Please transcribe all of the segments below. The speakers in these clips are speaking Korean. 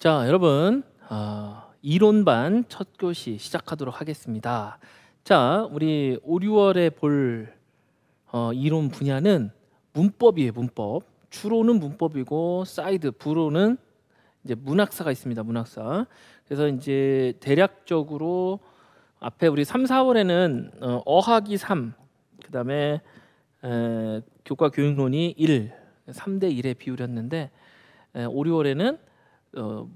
자, 여러분, 이론반 첫 교시 시작하도록 하겠습니다. 자, 우리 5, 6월에 볼 이론 분야는 문법이에요. 문법. 주로는 문법이고 사이드 부로는 이제 문학사가 있습니다. 문학사. 그래서 이제 대략적으로 앞에 우리 3, 4월에는 어학이 3, 그다음에 교과 교육론이 1, 3대 1에 비율이었는데 5, 6월에는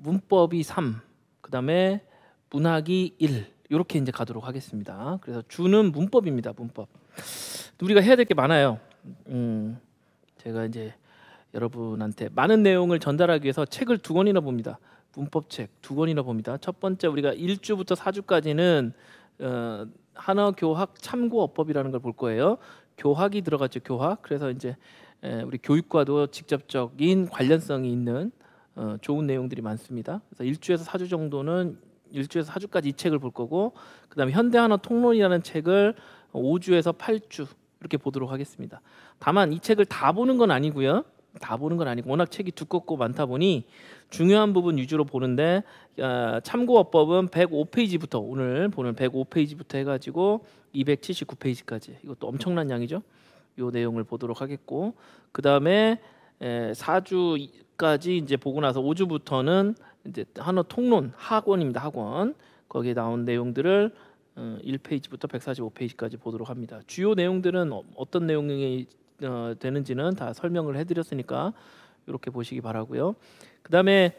문법이 3, 그다음에 문학이 1 이렇게 이제 가도록 하겠습니다. 그래서 주는 문법입니다. 문법. 우리가 해야 될 게 많아요. 제가 이제 여러분한테 많은 내용을 전달하기 위해서 책을 2권이나 봅니다. 문법책 2권이나 봅니다. 첫 번째 우리가 1주부터 4주까지는 한어교학 참고어법이라는 걸 볼 거예요. 교학이 들어갔죠. 교학. 그래서 이제 우리 교육과도 직접적인 관련성이 있는 좋은 내용들이 많습니다. 그래서 1주에서 4주 정도는 1주에서 4주까지 이 책을 볼 거고, 그다음에 현대한어 통론이라는 책을 5주에서 8주 이렇게 보도록 하겠습니다. 다만 이 책을 다 보는 건 아니고요. 다 보는 건 아니고 워낙 책이 두껍고 많다 보니 중요한 부분 위주로 보는데 참고어법은 105페이지부터 오늘 보는 105페이지부터 해가지고 279페이지까지 이것도 엄청난 양이죠. 이 내용을 보도록 하겠고, 그 다음에 4주까지 이제 보고 나서 5주부터는 이제 한어 통론 학원입니다. 학원. 거기에 나온 내용들을 1페이지부터 145페이지까지 보도록 합니다. 주요 내용들은 어떤 내용이 되는지는 다 설명을 해드렸으니까 이렇게 보시기 바라고요. 그 다음에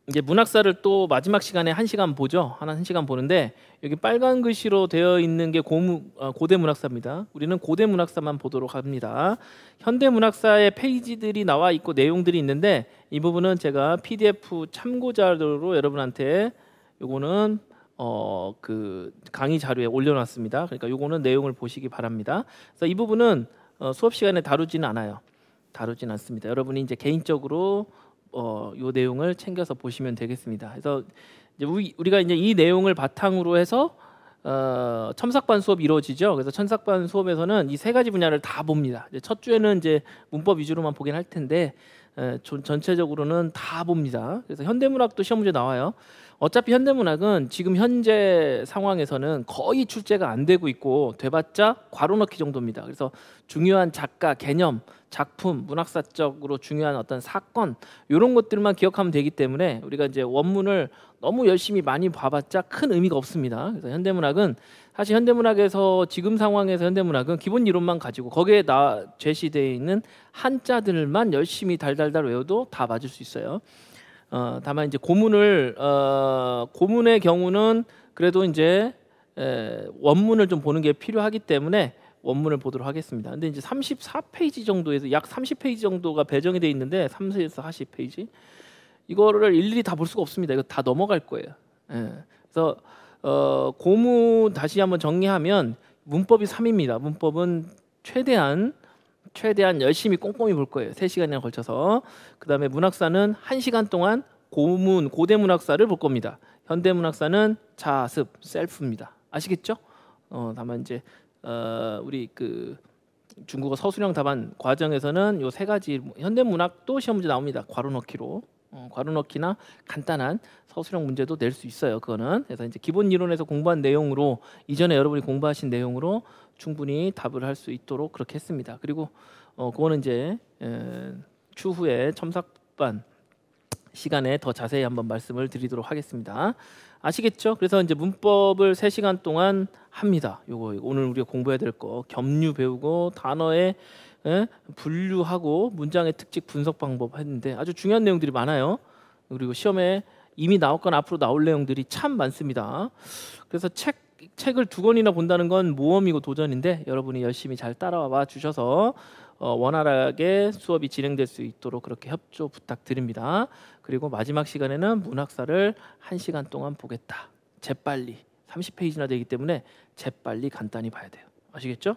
이제 문학사를 또 마지막 시간에 1시간 보죠. 1시간 보는데 여기 빨간 글씨로 되어 있는 게 고대 문학사입니다. 우리는 고대 문학사만 보도록 합니다. 현대 문학사의 페이지들이 나와 있고 내용들이 있는데 이 부분은 제가 PDF 참고 자료로 여러분한테 요거는 그 강의 자료에 올려놨습니다. 그러니까 요거는 내용을 보시기 바랍니다. 그래서 이 부분은 수업 시간에 다루지는 않아요. 다루진 않습니다. 여러분이 이제 개인적으로 요 내용을 챙겨서 보시면 되겠습니다. 그래서 이제 우리가 이제 이 내용을 바탕으로 해서 첨삭반 수업이 이루어지죠. 그래서 첨삭반 수업에서는 이 3가지 분야를 다 봅니다. 이제 첫 주에는 이제 문법 위주로만 보긴 할 텐데 전체적으로는 다 봅니다. 그래서 현대문학도 시험 문제 나와요. 어차피 현대문학은 지금 현재 상황에서는 거의 출제가 안 되고 있고 돼봤자 괄호 넣기 정도입니다. 그래서 중요한 작가, 개념, 작품, 문학사적으로 중요한 어떤 사건 이런 것들만 기억하면 되기 때문에 우리가 이제 원문을 너무 열심히 많이 봐봤자 큰 의미가 없습니다. 그래서 현대문학은 사실 현대문학에서 지금 상황에서 현대문학은 기본 이론만 가지고 거기에 제시되어 있는 한자들만 열심히 달달달 외워도 다 맞을 수 있어요. 다만 이제 고문의 경우는 그래도 이제 원문을 좀 보는 게 필요하기 때문에 원문을 보도록 하겠습니다. 근데 이제 34페이지 정도에서 약 30페이지 정도가 배정이 되어 있는데 30에서 40페이지 이거를 일일이 다 볼 수가 없습니다. 이거 다 넘어갈 거예요. 그래서 고문 다시 한번 정리하면 문법이 3입니다. 문법은 최대한 열심히 꼼꼼히 볼 거예요. 3시간이나 걸쳐서. 그 다음에 문학사는 1시간 동안 고대 문학사를 볼 겁니다. 현대 문학사는 자습, 셀프입니다. 아시겠죠? 다만 이제 우리 그 중국어 서술형 답안 과정에서는 요 3가지 현대 문학도 시험 문제 나옵니다. 괄호 넣기로. 괄호 넣기나 간단한 서술형 문제도 낼 수 있어요. 그거는. 그래서 이제 기본 이론에서 공부한 내용으로 이전에 여러분이 공부하신 내용으로 충분히 답을 할 수 있도록 그렇게 했습니다. 그리고 그거는 이제 추후에 첨삭반 시간에 더 자세히 한번 말씀을 드리도록 하겠습니다. 아시겠죠? 그래서 이제 문법을 3시간 동안 합니다. 요거 오늘 우리가 공부해야 될 거 겸류 배우고 단어의 분류하고 문장의 특징 분석 방법 했는데 아주 중요한 내용들이 많아요. 그리고 시험에 이미 나왔거나 앞으로 나올 내용들이 참 많습니다. 그래서 책을 2권이나 본다는 건 모험이고 도전인데 여러분이 열심히 잘 따라와 주셔서 원활하게 수업이 진행될 수 있도록 그렇게 협조 부탁드립니다. 그리고 마지막 시간에는 문학사를 1시간 동안 보겠다. 재빨리 30페이지나 되기 때문에 재빨리 간단히 봐야 돼요. 아시겠죠?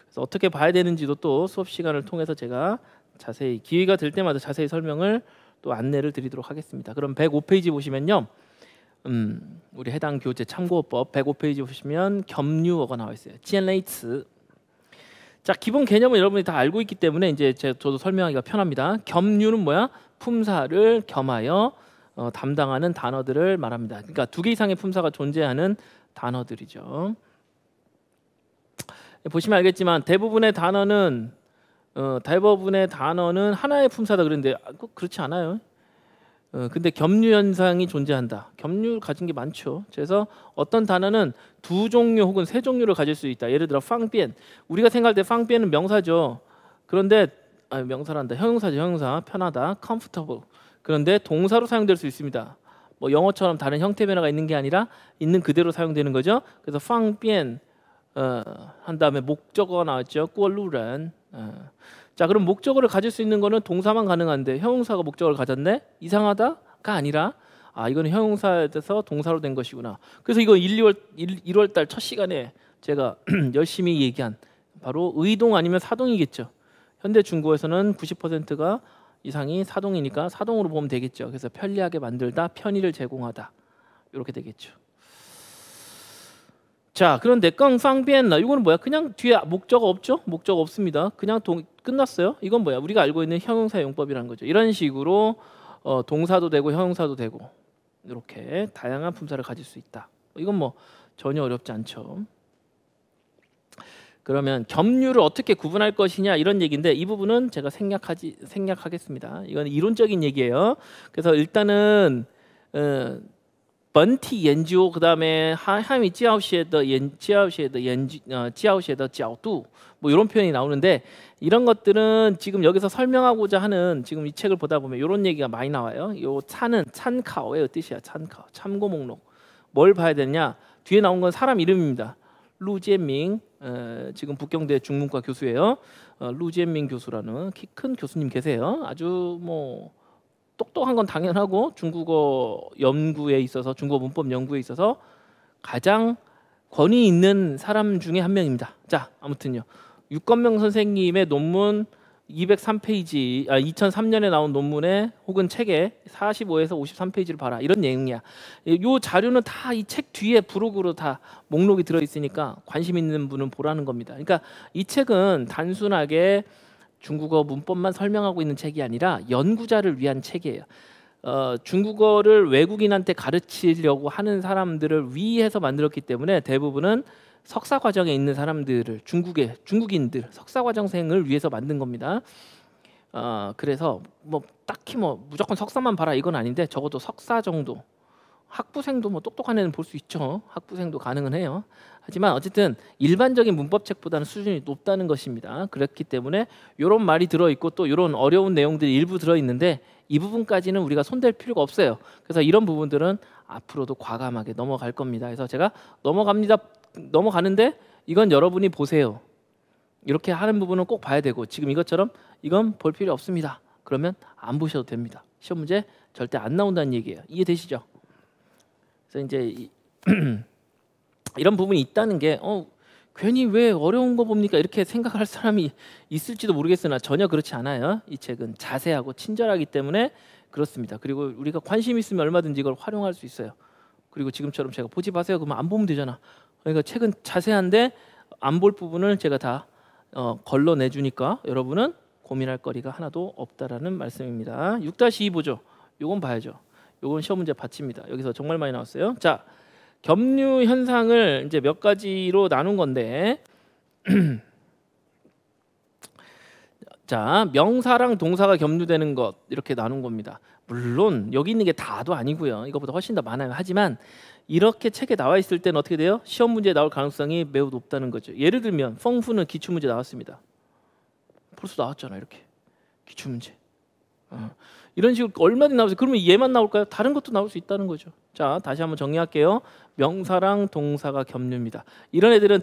그래서 어떻게 봐야 되는지도 또 수업 시간을 통해서 제가 자세히 기회가 될 때마다 자세히 설명을 또 안내를 드리도록 하겠습니다. 그럼 105페이지 보시면요. 우리 해당 교재 참고어법 105페이지 보시면 겸류어가 나와 있어요. 建类词 자, 기본 개념은 여러분이 다 알고 있기 때문에 이제 저도 설명하기가 편합니다. 겸유는 뭐야? 품사를 겸하여 담당하는 단어들을 말합니다. 그러니까 2개 이상의 품사가 존재하는 단어들이죠. 보시면 알겠지만 대부분의 단어는 하나의 품사다 그랬는데 꼭 그렇지 않아요. 근데 겸유 현상이 존재한다. 겸유를 가진 게 많죠. 그래서 어떤 단어는 2 종류 혹은 3 종류를 가질 수 있다. 예를 들어 팡비엔. 우리가 생각할 때 팡비엔은 명사죠. 그런데 명사란다. 형용사죠. 형용사. 편하다. comfortable. 그런데 동사로 사용될 수 있습니다. 뭐 영어처럼 다른 형태 변화가 있는 게 아니라 있는 그대로 사용되는 거죠. 그래서 팡비엔 한 다음에 목적어가 나왔죠. 꼴루란. 자, 그럼 목적어를 가질 수 있는 거는 동사만 가능한데 형용사가 목적어를 가졌네? 이상하다가 아니라 이거는 형용사에서 동사로 된 것이구나. 그래서 이거 1월 달 첫 시간에 제가 열심히 얘기한 바로 의동 아니면 사동이겠죠. 현대 중국어에서는 90%가 이상이 사동이니까 사동으로 보면 되겠죠. 그래서 편리하게 만들다, 편의를 제공하다 이렇게 되겠죠. 자, 그런데 껑팡비엔나 이거는 뭐야? 그냥 뒤에 목적어 없죠? 목적어 없습니다. 그냥 끝났어요. 이건 뭐야? 우리가 알고 있는 형용사 용법이라는 거죠. 이런 식으로 동사도 되고 형용사도 되고 이렇게 다양한 품사를 가질 수 있다. 이건 뭐 전혀 어렵지 않죠. 그러면 겸유를 어떻게 구분할 것이냐 이런 얘기인데 이 부분은 제가 생략하겠습니다. 이건 이론적인 얘기예요. 그래서 일단은本体研究 그다음에 한미 지아오시의角度 뭐 이런 표현이 나오는데 이런 것들은 지금 여기서 설명하고자 하는 지금 이 책을 보다 보면 이런 얘기가 많이 나와요. 요 찬은 찬카오의 뜻이야. 찬카오. 참고 목록. 뭘 봐야 되냐? 뒤에 나온 건 사람 이름입니다. 루제밍 지금 북경대 중문과 교수예요. 루제밍 교수라는 키 큰 교수님 계세요. 아주 뭐 똑똑한 건 당연하고 중국어 연구에 있어서 중국어 문법 연구에 있어서 가장 권위 있는 사람 중에 한 명입니다. 자, 아무튼요. 육건명 선생님의 논문 203페이지 2003년에 나온 논문에 혹은 책에 45에서 53페이지를 봐라. 이런 내용이야. 요 자료는 다 이 책 뒤에 부록으로 다 목록이 들어 있으니까 관심 있는 분은 보라는 겁니다. 그러니까 이 책은 단순하게 중국어 문법만 설명하고 있는 책이 아니라 연구자를 위한 책이에요. 중국어를 외국인한테 가르치려고 하는 사람들을 위해서 만들었기 때문에 대부분은 석사 과정에 있는 사람들을 중국인들 석사 과정생을 위해서 만든 겁니다. 그래서 뭐 딱히 뭐 무조건 석사만 봐라 이건 아닌데 적어도 석사 정도 학부생도 뭐 똑똑한 애는 볼 수 있죠. 학부생도 가능은 해요. 하지만 어쨌든 일반적인 문법책보다는 수준이 높다는 것입니다. 그렇기 때문에 이런 말이 들어있고 또 이런 어려운 내용들이 일부 들어있는데 이 부분까지는 우리가 손댈 필요가 없어요. 그래서 이런 부분들은 앞으로도 과감하게 넘어갈 겁니다. 그래서 제가 넘어가는데 이건 여러분이 보세요. 이렇게 하는 부분은 꼭 봐야 되고 지금 이것처럼 이건 볼 필요 없습니다. 그러면 안 보셔도 됩니다. 시험 문제 절대 안 나온다는 얘기예요. 이해되시죠? 그래서 이제 이런 부분이 있다는 게 괜히 왜 어려운 거 봅니까? 이렇게 생각할 사람이 있을지도 모르겠으나 전혀 그렇지 않아요. 이 책은 자세하고 친절하기 때문에 그렇습니다. 그리고 우리가 관심 있으면 얼마든지 이걸 활용할 수 있어요. 그리고 지금처럼 제가 보지 마세요. 그러면 안 보면 되잖아. 그러니까 책은 자세한데 안 볼 부분을 제가 다 걸러내주니까 여러분은 고민할 거리가 하나도 없다라는 말씀입니다. 6-2 보죠. 요건 봐야죠. 요건 시험 문제 받칩니다. 여기서 정말 많이 나왔어요. 자, 겸유 현상을 이제 몇 가지로 나눈 건데 자, 명사랑 동사가 겸유되는 것 이렇게 나눈 겁니다. 물론 여기 있는 게 다도 아니고요. 이거보다 훨씬 더 많아요. 하지만 이렇게 책에 나와 있을 때는 어떻게 돼요? 시험 문제에 나올 가능성이 매우 높다는 거죠. 예를 들면 펑푸는 기출문제 나왔습니다. 벌써 나왔잖아. 이렇게 기출문제. 이런 식으로 얼마든지 나오세요. 그러면 얘만 나올까요? 다른 것도 나올 수 있다는 거죠. 자, 다시 한번 정리할게요. 명사랑 동사가 겸유입니다. 이런 애들은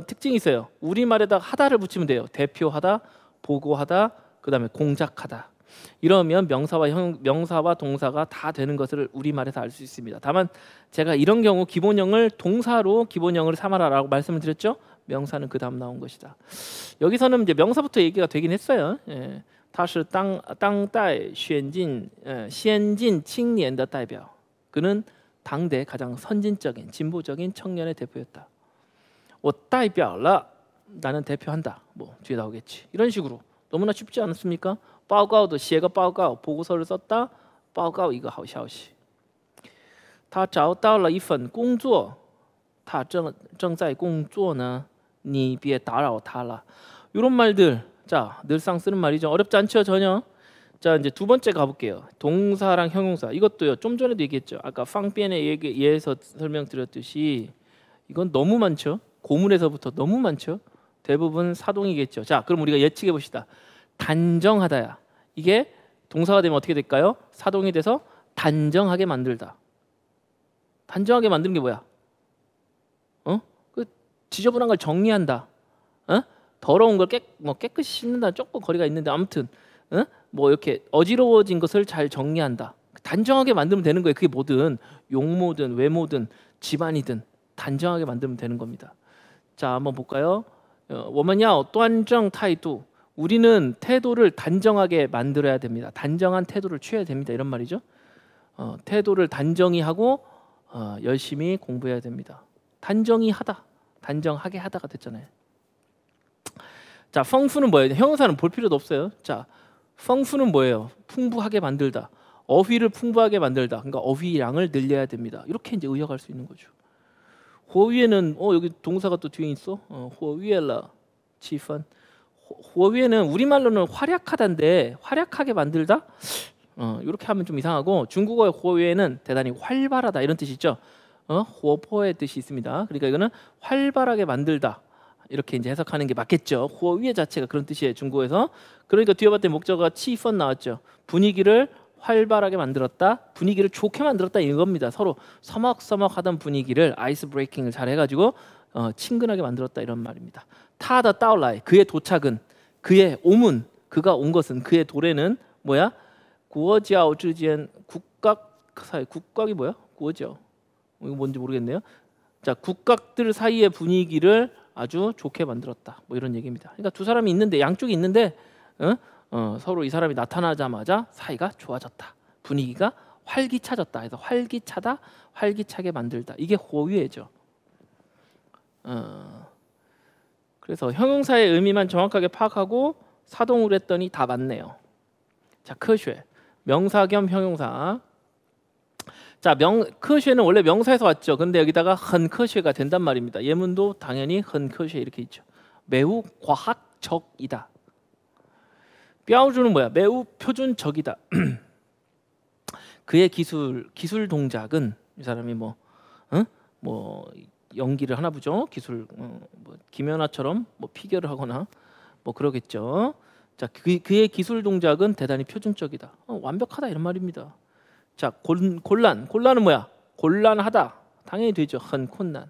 특징이 있어요. 우리말에다 하다를 붙이면 돼요. 대표하다, 보고하다, 그 다음에 공작하다. 이러면 명사와 동사가 다 되는 것을 우리말에서 알 수 있습니다. 다만 제가 이런 경우 기본형을 동사로 기본형을 삼아라라고 말씀을 드렸죠. 명사는 그 다음 나온 것이다. 여기서는 이제 명사부터 얘기가 되긴 했어요. 예. 他是当代先进青年的代表. 그는 당대 가장 선진적인 진보적인 청년의 대표였다. 我代表了 나는 대표한다. 뭐 뒤에 나오겠지. 이런 식으로 너무나 쉽지 않습니까? 报告的写个报告 보고서를 썼다. 报告一个好消息他找到了一份工作他正在工作呢你别打扰他了 이런 말들 자 늘상 쓰는 말이죠. 어렵지 않죠 전혀. 자 이제 두 번째 가볼게요. 동사랑 형용사 이것도요. 좀 전에도 얘기했죠. 아까 팡비엔에 예에서 설명드렸듯이 이건 너무 많죠. 고문에서부터 너무 많죠. 대부분 사동이겠죠. 자 그럼 우리가 예측해 봅시다. 단정하다야. 이게 동사가 되면 어떻게 될까요? 사동이 돼서 단정하게 만들다. 단정하게 만드는 게 뭐야? 그 지저분한 걸 정리한다. 더러운 걸 깨끗이 씻는다. 조금 거리가 있는데 아무튼 뭐 이렇게 어지러워진 것을 잘 정리한다. 단정하게 만들면 되는 거예요. 그게 뭐든 용모든 외모든 집안이든 단정하게 만들면 되는 겁니다. 자 한번 볼까요? 我们要端正态度 우리는 태도를 단정하게 만들어야 됩니다. 단정한 태도를 취해야 됩니다. 이런 말이죠. 태도를 단정히 하고 열심히 공부해야 됩니다. 단정히 하다, 단정하게 하다가 됐잖아요. 자, 丰富는 뭐예요? 형용사는 볼 필요도 없어요. 자, 丰富는 뭐예요? 풍부하게 만들다. 어휘를 풍부하게 만들다. 그러니까 어휘량을 늘려야 됩니다. 이렇게 이제 의역할 수 있는 거죠. 活跃는 여기 동사가 또 뒤에 있어. 活跃了气氛 活跃는 우리말로는 활약하다인데 활약하게 만들다? 이렇게 하면 좀 이상하고 중국어의 活跃는 대단히 활발하다 이런 뜻이 있죠. 活泼의 뜻이 있습니다. 그러니까 이거는 활발하게 만들다 이렇게 이제 해석하는 게 맞겠죠. 活跃 자체가 그런 뜻이에요. 중국어에서. 그러니까 뒤에 봤더니 목적어가 气氛 나왔죠. 분위기를 활발하게 만들었다. 분위기를 좋게 만들었다 이겁니다. 서로 서먹서먹하던 분위기를 아이스 브레이킹을 잘 해가지고 친근하게 만들었다 이런 말입니다. 他的到来 그의 도착은 그의 오문 그가 온 것은 그의 도래는 뭐야? 国交之间 국각 사이 국각이 뭐야? 国交 이거 뭔지 모르겠네요. 자 국각들 사이의 분위기를 아주 좋게 만들었다. 뭐 이런 얘기입니다. 그러니까 두 사람이 있는데 양쪽이 있는데 서로 이 사람이 나타나자마자 사이가 좋아졌다. 분위기가 활기차졌다. 그래서 활기차다, 활기차게 만들다. 이게 호유예죠. 그래서 형용사의 의미만 정확하게 파악하고 사동으로 했더니 다 맞네요. 자,科学 명사 겸 형용사. 자,科学는 원래 명사에서 왔죠. 근데 여기다가 很科学가 된단 말입니다. 예문도 당연히 很科学 이렇게 있죠. 매우 과학적이다. 标准은 뭐야? 매우 표준적이다. 그의 기술 동작은 이 사람이 뭐 연기를 하나 보죠. 기술 뭐 김연아처럼 뭐 피겨를 하거나 뭐 그러겠죠. 자, 그의 기술 동작은 대단히 표준적이다. 완벽하다 이런 말입니다. 자, 곤란은 뭐야? 곤란하다. 당연히 되죠. 很困难.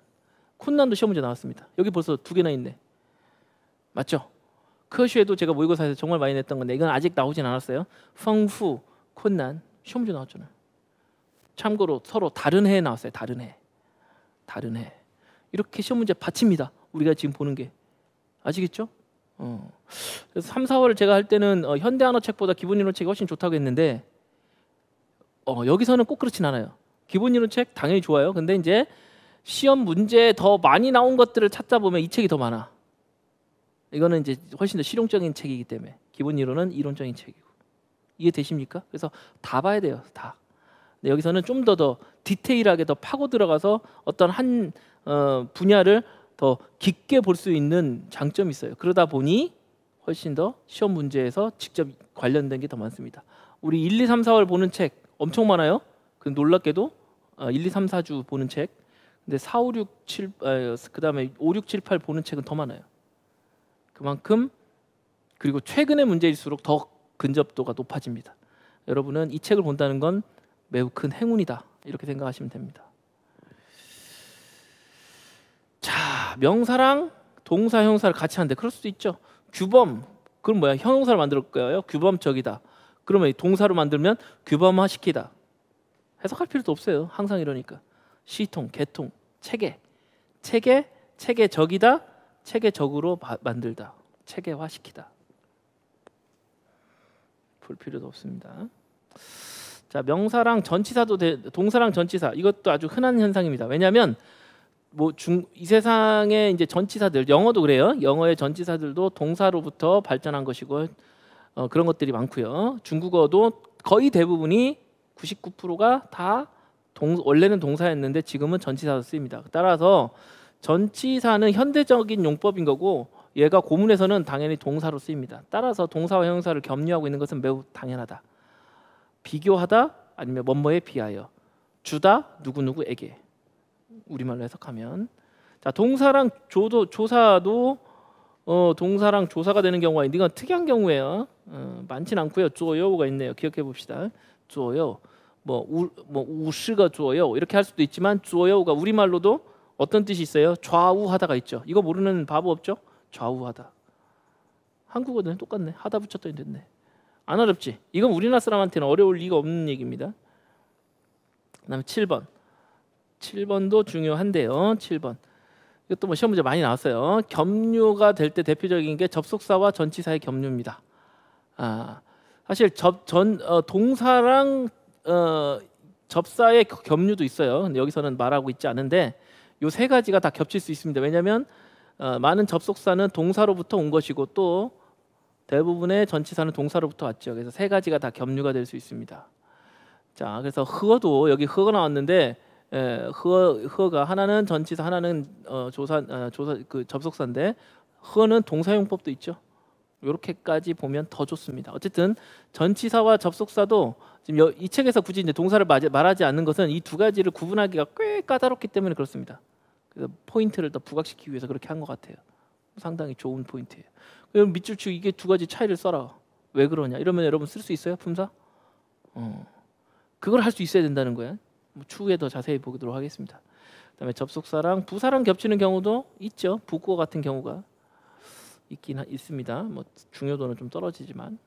쿤난도 시험 문제 나왔습니다. 여기 벌써 두 개나 있네. 맞죠?科学도 제가 모의고사에서 정말 많이 냈던 건데 이건 아직 나오진 않았어요. 丰富, 쿤난 시험 문제 나왔잖아요. 참고로 서로 다른 해에 나왔어요. 다른 해. 이렇게 시험 문제 받칩니다. 우리가 지금 보는 게. 아시겠죠? 그래서 3, 4월을 제가 할 때는 현대 언어 책보다 기본 이론 책이 훨씬 좋다고 했는데 여기서는 꼭 그렇진 않아요. 기본 이론 책 당연히 좋아요. 근데 이제 시험 문제 더 많이 나온 것들을 찾다 보면 이 책이 더 많아. 이거는 이제 훨씬 더 실용적인 책이기 때문에 기본 이론은 이론적인 책이고. 이해되십니까? 그래서 다 봐야 돼요. 다. 근데 여기서는 좀 더 디테일하게 더 파고 들어가서 어떤 한 분야를 더 깊게 볼 수 있는 장점이 있어요. 그러다 보니 훨씬 더 시험 문제에서 직접 관련된 게 더 많습니다. 우리 1, 2, 3, 4월 보는 책 엄청 많아요. 그 놀랍게도 1, 2, 3, 4주 보는 책. 근데 4, 5, 6, 7 그다음에 5, 6, 7, 8 보는 책은 더 많아요. 그만큼 그리고 최근의 문제일수록 더 근접도가 높아집니다. 여러분은 이 책을 본다는 건 매우 큰 행운이다. 이렇게 생각하시면 됩니다. 자, 명사랑 동사, 형사를 같이 하는데 그럴 수도 있죠. 규범, 그럼 뭐야? 형용사를 만들 거예요. 규범적이다. 그러면 동사로 만들면 규범화시키다. 해석할 필요도 없어요. 항상 이러니까. 시통, 개통, 체계적이다. 체계적으로 만들다. 체계화시키다. 볼 필요도 없습니다. 자, 명사랑 전치사도 동사랑 전치사 이것도 아주 흔한 현상입니다. 왜냐하면 이 세상에 이제 전치사들, 영어도 그래요. 영어의 전치사들도 동사로부터 발전한 것이고 그런 것들이 많고요. 중국어도 거의 대부분이 99%가 다 원래는 동사였는데 지금은 전치사로 쓰입니다. 따라서 전치사는 현대적인 용법인 거고 얘가 고문에서는 당연히 동사로 쓰입니다. 따라서 동사와 형용사를 겸유하고 있는 것은 매우 당연하다. 비교하다 아니면 뭐뭐에 비하여, 주다 누구누구에게, 우리말로 해석하면. 자, 동사랑 조사도 동사랑 조사가 되는 경우가 있는데 이건 특이한 경우예요. 많진 않고요. 쪼요가 있네요. 기억해 봅시다. 쪼요, 우시가 쪼요 이렇게 할 수도 있지만 쪼요가 우리말로도 어떤 뜻이 있어요? 좌우하다가 있죠. 이거 모르는 바보 없죠? 좌우하다. 한국어는 똑같네. 하다 붙였더니 됐네. 안 어렵지? 이건 우리나라 사람한테는 어려울 리가 없는 얘기입니다. 그다음에 7번. 7번도 중요한데요. 7번. 이것도 뭐 시험 문제 많이 나왔어요. 겸유가 될 때 대표적인 게 접속사와 전치사의 겸유입니다. 사실 동사랑 접사의 겸유도 있어요. 근데 여기서는 말하고 있지 않은데 요 세 가지가 다 겹칠 수 있습니다. 왜냐하면 많은 접속사는 동사로부터 온 것이고 또 대부분의 전치사는 동사로부터 왔죠. 그래서 세 가지가 다 겸유가 될 수 있습니다. 자, 그래서 흐어도 여기 흐어가 나왔는데 흐어가 하나는 전치사, 하나는 조사 그 접속사인데 흐어는 동사용법도 있죠. 이렇게까지 보면 더 좋습니다. 어쨌든 전치사와 접속사도 지금 이 책에서 굳이 이제 동사를 말하지 않는 것은 이 두 가지를 구분하기가 꽤 까다롭기 때문에 그렇습니다. 그래서 포인트를 더 부각시키기 위해서 그렇게 한 것 같아요. 상당히 좋은 포인트예요. 그럼 밑줄 치고 이게 두 가지 차이를 써라. 왜 그러냐? 이러면 여러분 쓸 수 있어요? 품사? 그걸 할 수 있어야 된다는 거야. 추후에 더 자세히 보도록 하겠습니다. 그다음에 접속사랑 부사랑 겹치는 경우도 있죠. 부구어 같은 경우가 있긴 있습니다. 뭐 중요도는 좀 떨어지지만.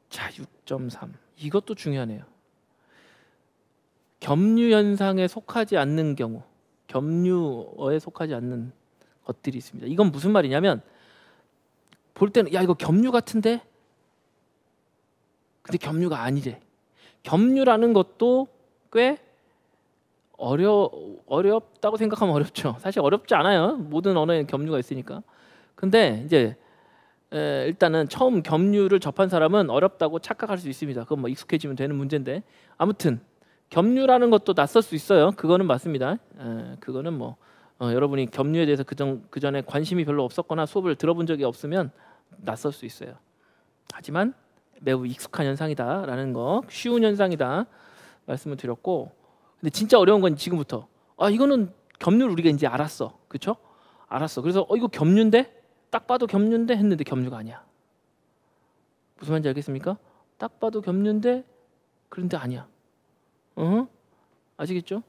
자, 6.3 이것도 중요하네요. 겸유 현상에 속하지 않는 경우, 겸유어에 속하지 않는 것들이 있습니다. 이건 무슨 말이냐면 볼 때는 야 이거 겸유 같은데, 근데 겸유가 아니래. 겸유라는 것도 꽤 어렵다고 생각하면 어렵죠. 사실 어렵지 않아요. 모든 언어에는 겸유가 있으니까. 근데 이제 일단은 처음 겸유를 접한 사람은 어렵다고 착각할 수 있습니다. 그건 뭐 익숙해지면 되는 문제인데 아무튼 겸유라는 것도 낯설 수 있어요. 그거는 맞습니다. 그거는 뭐 여러분이 겸유에 대해서 그전에 관심이 별로 없었거나 수업을 들어본 적이 없으면 낯설 수 있어요. 하지만 매우 익숙한 현상이다라는 거, 쉬운 현상이다 말씀을 드렸고, 근데 진짜 어려운 건 지금부터 이거는 겸유를 우리가 이제 알았어, 그렇죠? 알았어. 그래서 이거 겸유인데 딱 봐도 겸유인데 했는데 겸유가 아니야. 무슨 말인지 알겠습니까? 딱 봐도 겸유인데 그런데 아니야. 아시겠죠?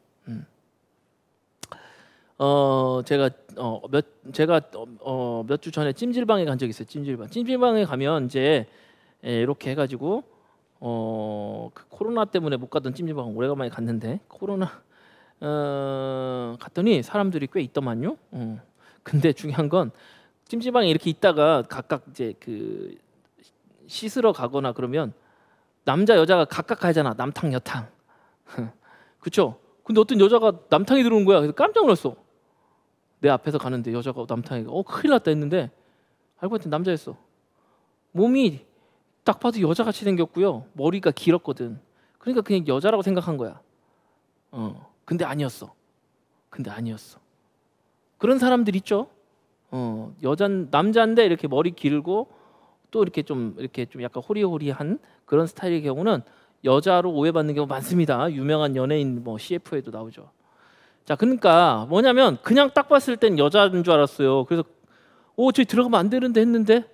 제가 몇 주 전에 찜질방에 간 적이 있어요. 찜질방에 가면 이제 이렇게 해가지고 그 코로나 때문에 못 가던 찜질방 오래간만에 갔는데 갔더니 사람들이 꽤 있더만요. 근데 중요한 건 찜질방에 이렇게 있다가 각각 이제 그 씻으러 가거나 그러면 남자 여자가 각각 가잖아. 남탕 여탕. 그쵸? 근데 어떤 여자가 남탕에 들어온 거야. 그래서 깜짝 놀랐어. 내 앞에서 가는데 여자가 남탕에 큰일 났다 했는데 알고 봤더니 남자였어. 몸이 딱 봐도 여자같이 생겼고요. 머리가 길었거든. 그러니까 그냥 여자라고 생각한 거야. 근데 아니었어. 그런 사람들 있죠. 남자인데 이렇게 머리 길고 또 이렇게 좀 약간 호리호리한 그런 스타일의 경우는 여자로 오해받는 경우 많습니다. 유명한 연예인 뭐 CF에도 나오죠. 자, 그러니까 뭐냐면 그냥 딱 봤을 땐 여자인 줄 알았어요. 그래서 저기 들어가면 안 되는데 했는데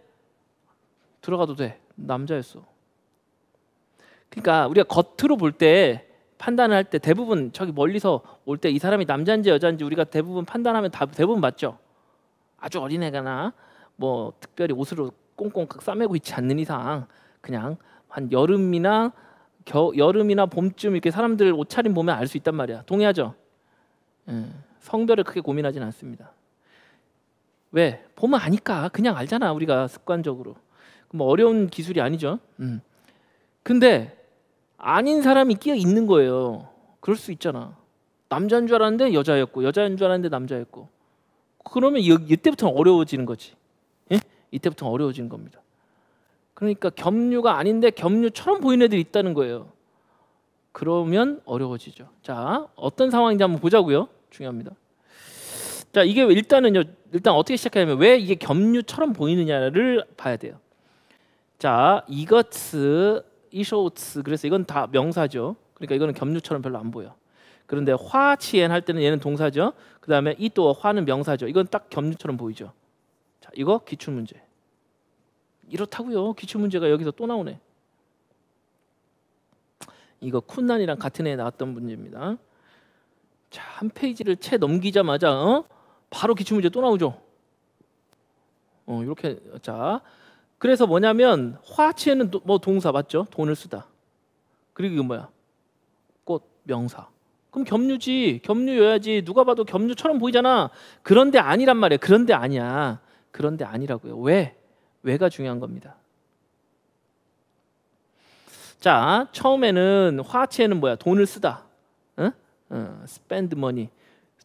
들어가도 돼. 남자였어. 그러니까 우리가 겉으로 볼 때 판단을 할 때 대부분 저기 멀리서 올 때 이 사람이 남자인지 여자인지 우리가 대부분 판단하면 대부분 맞죠. 아주 어린애가나 뭐 특별히 옷으로 꽁꽁 싸매고 있지 않는 이상 그냥 한 여름이나 봄쯤 이렇게 사람들 옷차림 보면 알 수 있단 말이야. 동의하죠? 성별을 크게 고민하지는 않습니다. 왜? 보면 아니까. 그냥 알잖아. 우리가 습관적으로. 뭐 어려운 기술이 아니죠. 근데 아닌 사람이 끼어 있는 거예요. 그럴 수 있잖아. 남자인 줄 알았는데 여자였고 여자인 줄 알았는데 남자였고. 그러면 이때부터는 어려워지는 거지. 예? 이때부터는 어려워지는 겁니다. 그러니까 겸류가 아닌데 겸류처럼 보이는 애들이 있다는 거예요. 그러면 어려워지죠. 자, 어떤 상황인지 한번 보자고요. 중요합니다. 자, 이게 일단 어떻게 시작하냐면 왜 이게 겸류처럼 보이느냐를 봐야 돼요. 자, 이것츠, 이쇼츠, 그래서 이건 다 명사죠. 그러니까 이거는 겸류처럼 별로 안 보여. 그런데 화치엔 할 때는 얘는 동사죠. 그 다음에 이또 화는 명사죠. 이건 딱 겸류처럼 보이죠. 자, 이거 기출문제. 이렇다고요. 기출문제가 여기서 또 나오네. 이거 쿤난이랑 같은 애 나왔던 문제입니다. 자, 한 페이지를 채 넘기자마자 바로 기출문제 또 나오죠. 이렇게. 자, 그래서 뭐냐면 화치에는 뭐 동사 맞죠? 돈을 쓰다. 그리고 이거 뭐야? 꽃, 명사. 그럼 겸류지. 겸류여야지. 누가 봐도 겸류처럼 보이잖아. 그런데 아니란 말이에요. 그런데 아니야. 그런데 아니라고요. 왜? 왜가 중요한 겁니다. 자, 처음에는 화치에는 뭐야? 돈을 쓰다. spend money.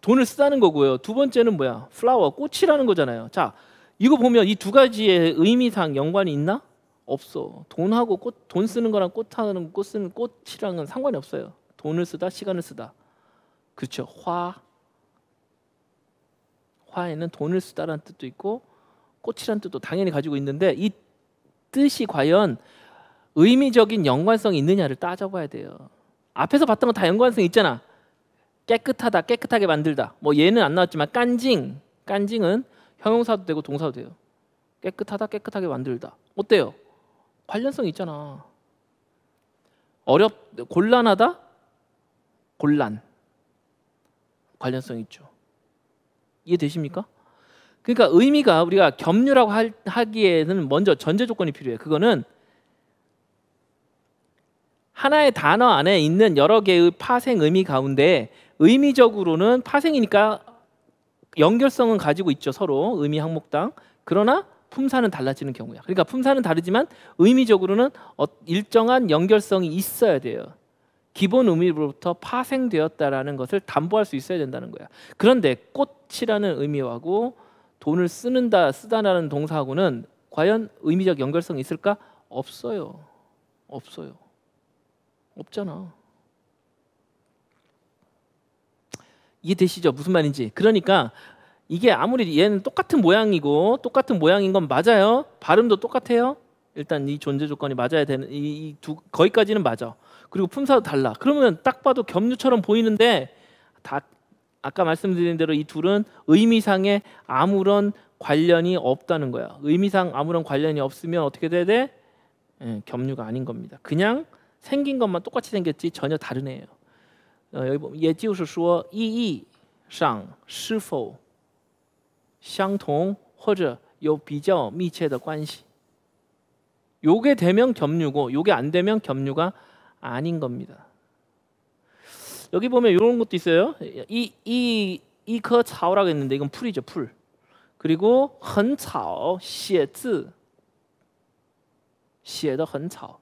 돈을 쓰다는 거고요. 두 번째는 뭐야? flower, 꽃이라는 거잖아요. 자, 이거 보면 이 두 가지의 의미상 연관이 있나? 없어. 돈하고 꽃, 돈 쓰는 거랑 꽃하는 꽃 쓰는 꽃이랑은 상관이 없어요. 돈을 쓰다, 시간을 쓰다. 그렇죠. 화에는 돈을 쓰다라는 뜻도 있고 꽃이라는 뜻도 당연히 가지고 있는데 이 뜻이 과연 의미적인 연관성이 있느냐를 따져봐야 돼요. 앞에서 봤던 거 다 연관성 있잖아. 깨끗하다, 깨끗하게 만들다. 뭐 얘는 안 나왔지만 깐징은 형용사도 되고 동사도 돼요. 깨끗하다, 깨끗하게 만들다. 어때요? 관련성이 있잖아. 곤란하다, 곤란. 관련성 있죠. 이해되십니까? 그러니까 의미가 우리가 겸류라고 하기에는 먼저 전제 조건이 필요해요. 그거는 하나의 단어 안에 있는 여러 개의 파생 의미 가운데 의미적으로는 파생이니까 연결성은 가지고 있죠. 서로 의미 항목당. 그러나 품사는 달라지는 경우야. 그러니까 품사는 다르지만 의미적으로는 일정한 연결성이 있어야 돼요. 기본 의미로부터 파생되었다라는 것을 담보할 수 있어야 된다는 거야. 그런데 꽃이라는 의미하고 돈을 쓰다라는 동사하고는 과연 의미적 연결성이 있을까? 없어요. 없잖아. 이해되시죠? 무슨 말인지. 그러니까 이게 아무리 얘는 똑같은 모양이고 똑같은 모양인 건 맞아요. 발음도 똑같아요. 일단 이 존재 조건이 맞아야 되는 거기까지는 맞아. 그리고 품사도 달라. 그러면 딱 봐도 겸류처럼 보이는데 다 아까 말씀드린 대로 이 둘은 의미상에 아무런 관련이 없다는 거야. 의미상 아무런 관련이 없으면 어떻게 돼야 돼? 겸류가 아닌 겁니다. 그냥 생긴 것만 똑같이 생겼지 전혀 다른 애예요. 也就是说意义上是否相同或者有比较密切的关系. 요게 되면 겸류고 요게 안 되면 겸류가 아닌 겁니다. 여기 보면 이런 것도 있어요. 이棵草라고 했는데 이건 풀이죠. 풀. 그리고 很草写字写得很草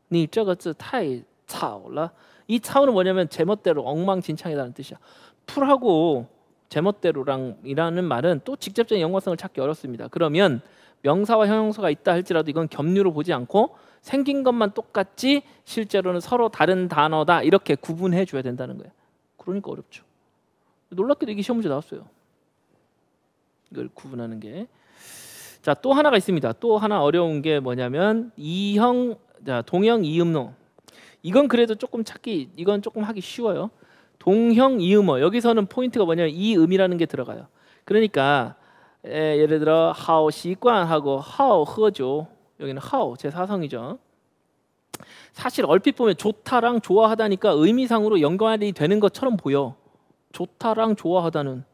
你这个字太草了. 이 차오는 뭐냐면 제멋대로 엉망진창이라는 뜻이야. 풀하고 제멋대로랑이라는 말은 또 직접적인 연관성을 찾기 어렵습니다. 그러면 명사와 형용사가 있다 할지라도 이건 겸류로 보지 않고 생긴 것만 똑같지 실제로는 서로 다른 단어다 이렇게 구분해 줘야 된다는 거예요. 그러니까 어렵죠. 놀랍게도 이게 시험 문제 나왔어요. 이걸 구분하는 게. 자, 또 하나가 있습니다. 또 하나 어려운 게 뭐냐면 동형 이음노. 이건 그래도 조금 찾기, 이건 조금 하기 쉬워요. 동형 이음어. 여기서는 포인트가 뭐냐면 이음이라는 게 들어가요. 그러니까 예를 들어 하오 시관하고 하오 허죠. 여기는 하오 제4성이죠. 사실 얼핏 보면 좋다랑 좋아하다니까 의미상으로 연관이 되는 것처럼 보여. 좋다랑 좋아하다는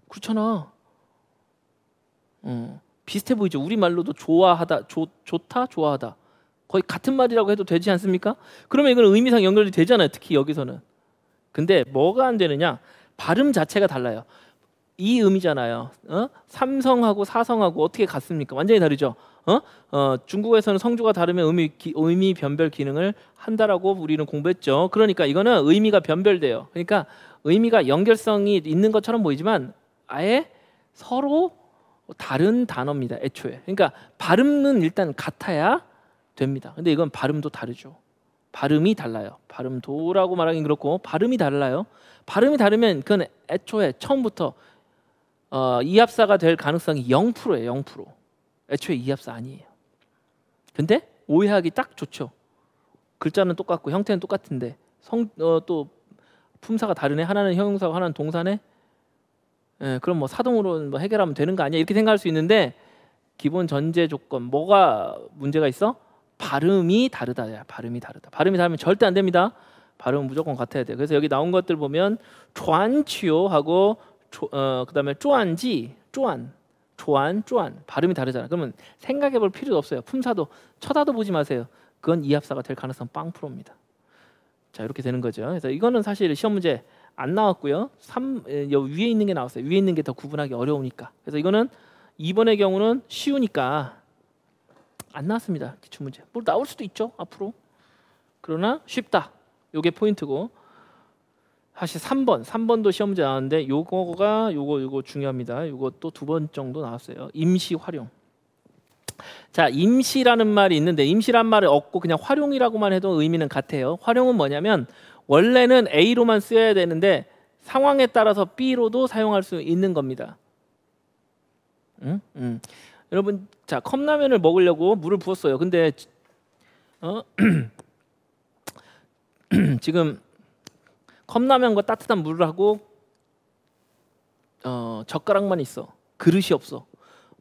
그렇잖아. 비슷해 보이죠. 우리말로도 좋아하다, 좋다, 좋아하다. 거의 같은 말이라고 해도 되지 않습니까? 그러면 이건 의미상 연결이 되잖아요. 특히 여기서는. 근데 뭐가 안 되느냐? 발음 자체가 달라요. 이 음이잖아요. 삼성하고 사성하고 어떻게 같습니까? 완전히 다르죠. 중국어에서는 성조가 다르면 의미 변별 기능을 한다라고 우리는 공부했죠. 그러니까 이거는 의미가 변별돼요. 그러니까 의미가 연결성이 있는 것처럼 보이지만 아예 서로 다른 단어입니다. 애초에. 그러니까 발음은 일단 같아야 됩니다. 근데 이건 발음도 다르죠. 발음이 달라요. 발음도라고 말하긴 그렇고 발음이 달라요. 발음이 다르면 그건 애초에 처음부터 이합사가 될 가능성이 0%예요. 0%. 애초에 이합사 아니에요. 근데 오해하기 딱 좋죠. 글자는 똑같고 형태는 똑같은데 또 품사가 다르네. 하나는 형용사고 하나는 동사네. 그럼 뭐 사동으로 뭐 해결하면 되는 거 아니야? 이렇게 생각할 수 있는데 기본 전제 조건 뭐가 문제가 있어? 발음이 다르다야. 발음이 다르다. 발음이 다르면 절대 안 됩니다. 발음은 무조건 같아야 돼요. 그래서 여기 나온 것들 보면 조안치오하고 그다음에 쪼안지, 쪼안, 발음이 다르잖아. 그러면 생각해 볼 필요도 없어요. 품사도 쳐다도 보지 마세요. 그건 이합사가 될 가능성 0%입니다. 자, 이렇게 되는 거죠. 그래서 이거는 사실 시험 문제 안 나왔고요. 위에 있는 게 나왔어요. 위에 있는 게 더 구분하기 어려우니까. 그래서 이거는 2번의 경우는 쉬우니까 안 나왔습니다. 기출 문제. 뭐 나올 수도 있죠. 앞으로. 그러나 쉽다. 요게 포인트고. 사실 3번도 시험 문제 나왔는데 요거 중요합니다. 요거 또 2번 정도 나왔어요. 임시 활용. 자, 임시라는 말이 있는데 임시란 말을 얻고 그냥 활용이라고만 해도 의미는 같아요. 활용은 뭐냐면 원래는 A로만 쓰여야 되는데 상황에 따라서 B로도 사용할 수 있는 겁니다. 여러분, 자, 컵라면을 먹으려고 물을 부었어요. 근데 지금 컵라면과 따뜻한 물을 하고 젓가락만 있어. 그릇이 없어.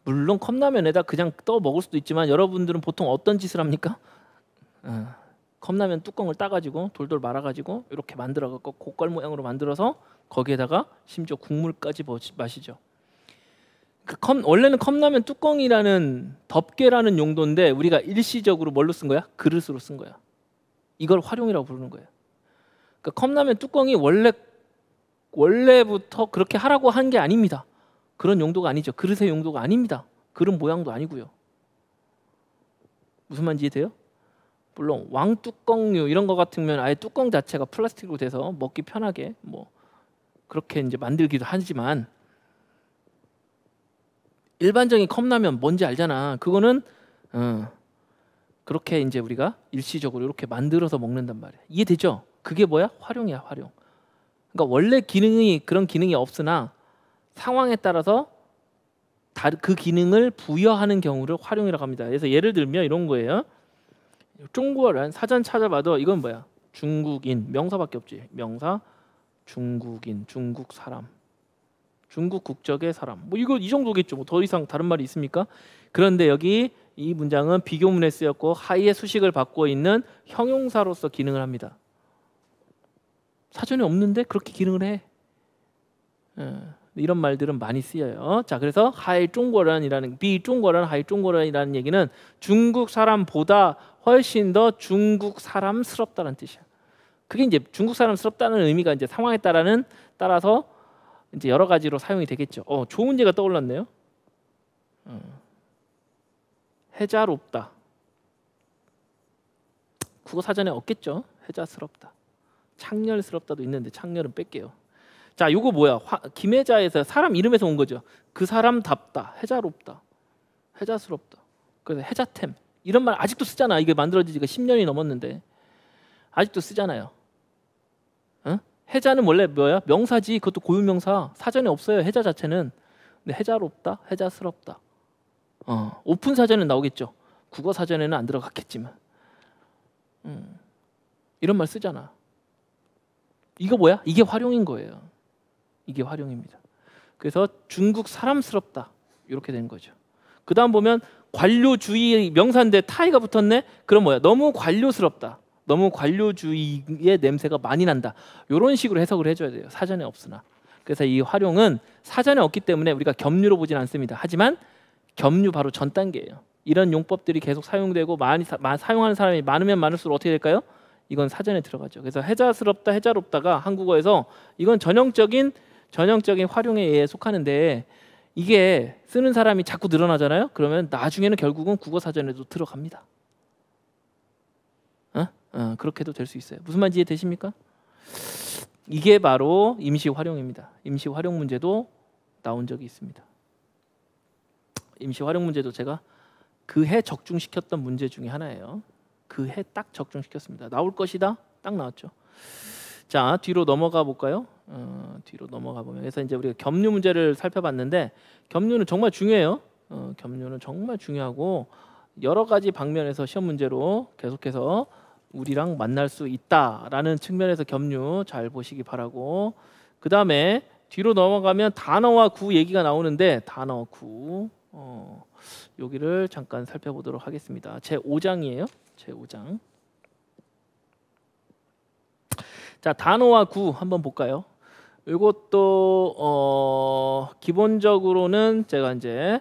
물론 컵라면에다 그냥 떠 먹을 수도 있지만 여러분들은 보통 어떤 짓을 합니까? 컵라면 뚜껑을 따가지고 돌돌 말아가지고 이렇게 만들어갖고 고깔 모양으로 만들어서 거기에다가 심지어 국물까지 마시죠. 원래는 컵라면 뚜껑이라는 덮개라는 용도인데 우리가 일시적으로 뭘로 쓴 거야? 그릇으로 쓴 거야. 이걸 활용이라고 부르는 거예요. 그러니까 컵라면 뚜껑이 원래부터 그렇게 하라고 한 게 아닙니다. 그런 용도가 아니죠. 그릇의 용도가 아닙니다. 그릇 모양도 아니고요. 무슨 말인지 이해돼요? 물론 왕뚜껑류 이런 거 같으면 아예 뚜껑 자체가 플라스틱으로 돼서 먹기 편하게 뭐 그렇게 이제 만들기도 하지만 일반적인 컵라면 뭔지 알잖아. 그거는 그렇게 이제 우리가 일시적으로 이렇게 만들어서 먹는단 말이야. 이해되죠? 그게 뭐야? 활용이야, 활용. 그러니까 원래 그런 기능이 없으나 상황에 따라서 그 기능을 부여하는 경우를 활용이라고 합니다. 그래서 예를 들면 이런 거예요. 중국어란 사전 찾아봐도 이건 뭐야? 중국인, 명사밖에 없지. 명사, 중국인, 중국 사람, 중국 국적의 사람. 뭐 이거 이 정도겠죠. 뭐 더 이상 다른 말이 있습니까? 그런데 여기 이 문장은 비교문에 쓰였고 하이의 수식을 받고 있는 형용사로서 기능을 합니다. 사전에 없는데 그렇게 기능을 해. 이런 말들은 많이 쓰여요. 자, 그래서 하이 중국어란이라는 비중국어란 하이 중국어란이라는 얘기는 중국 사람보다 훨씬 더 중국 사람스럽다는 뜻이야. 그게 이제 중국 사람스럽다는 의미가 이제 상황에 따라서 이제 여러 가지로 사용이 되겠죠. 좋은 예가 떠올랐네요. 해자롭다. 국어 사전에 없겠죠. 해자스럽다. 창렬스럽다도 있는데 창렬은 뺄게요. 자, 요거 뭐야? 김혜자에서 사람 이름에서 온 거죠. 그 사람답다, 해자롭다, 해자스럽다. 그래서 해자템 이런 말 아직도 쓰잖아. 이게 만들어진 지가 10년이 넘었는데 아직도 쓰잖아요. 해자는 원래 뭐야? 명사지. 그것도 고유명사. 사전에 없어요. 해자 자체는. 근데 해자롭다, 해자스럽다. 오픈 사전은 나오겠죠. 국어 사전에는 안 들어갔겠지만 이런 말 쓰잖아. 이거 뭐야? 이게 활용인 거예요. 이게 활용입니다. 그래서 중국 사람스럽다 이렇게 되는 거죠. 그 다음 보면 관료주의 명사인데 타이가 붙었네. 그럼 뭐야? 너무 관료스럽다. 너무 관료주의의 냄새가 많이 난다. 이런 식으로 해석을 해줘야 돼요. 사전에 없으나. 그래서 이 활용은 사전에 없기 때문에 우리가 겸유로 보진 않습니다. 하지만 겸유 바로 전 단계예요. 이런 용법들이 계속 사용되고 많이 사용하는 사람이 많으면 많을수록 어떻게 될까요? 이건 사전에 들어가죠. 그래서 해자스럽다, 해자롭다가 한국어에서 이건 전형적인 활용에 속하는데 이게 쓰는 사람이 자꾸 늘어나잖아요. 그러면 나중에는 결국은 국어사전에도 들어갑니다. 그렇게도 될 수 있어요. 무슨 말인지 이해되십니까? 이게 바로 임시 활용입니다. 임시 활용 문제도 나온 적이 있습니다. 임시 활용 문제도 제가 그 해 적중시켰던 문제 중에 하나예요. 그 해 딱 적중시켰습니다. 나올 것이다. 딱 나왔죠. 자, 뒤로 넘어가 볼까요? 뒤로 넘어가 보면 그래서 이제 우리가 겸류 문제를 살펴봤는데 겸류는 정말 중요해요. 겸류는 정말 중요하고 여러 가지 방면에서 시험 문제로 계속해서 우리랑 만날 수 있다라는 측면에서 겸류 잘 보시기 바라고, 그 다음에 뒤로 넘어가면 단어와 구 얘기가 나오는데 단어 구 여기를 잠깐 살펴보도록 하겠습니다. 제 5장이에요. 제 5장. 자, 단어와 구 한번 볼까요? 이것도 기본적으로는 제가 이제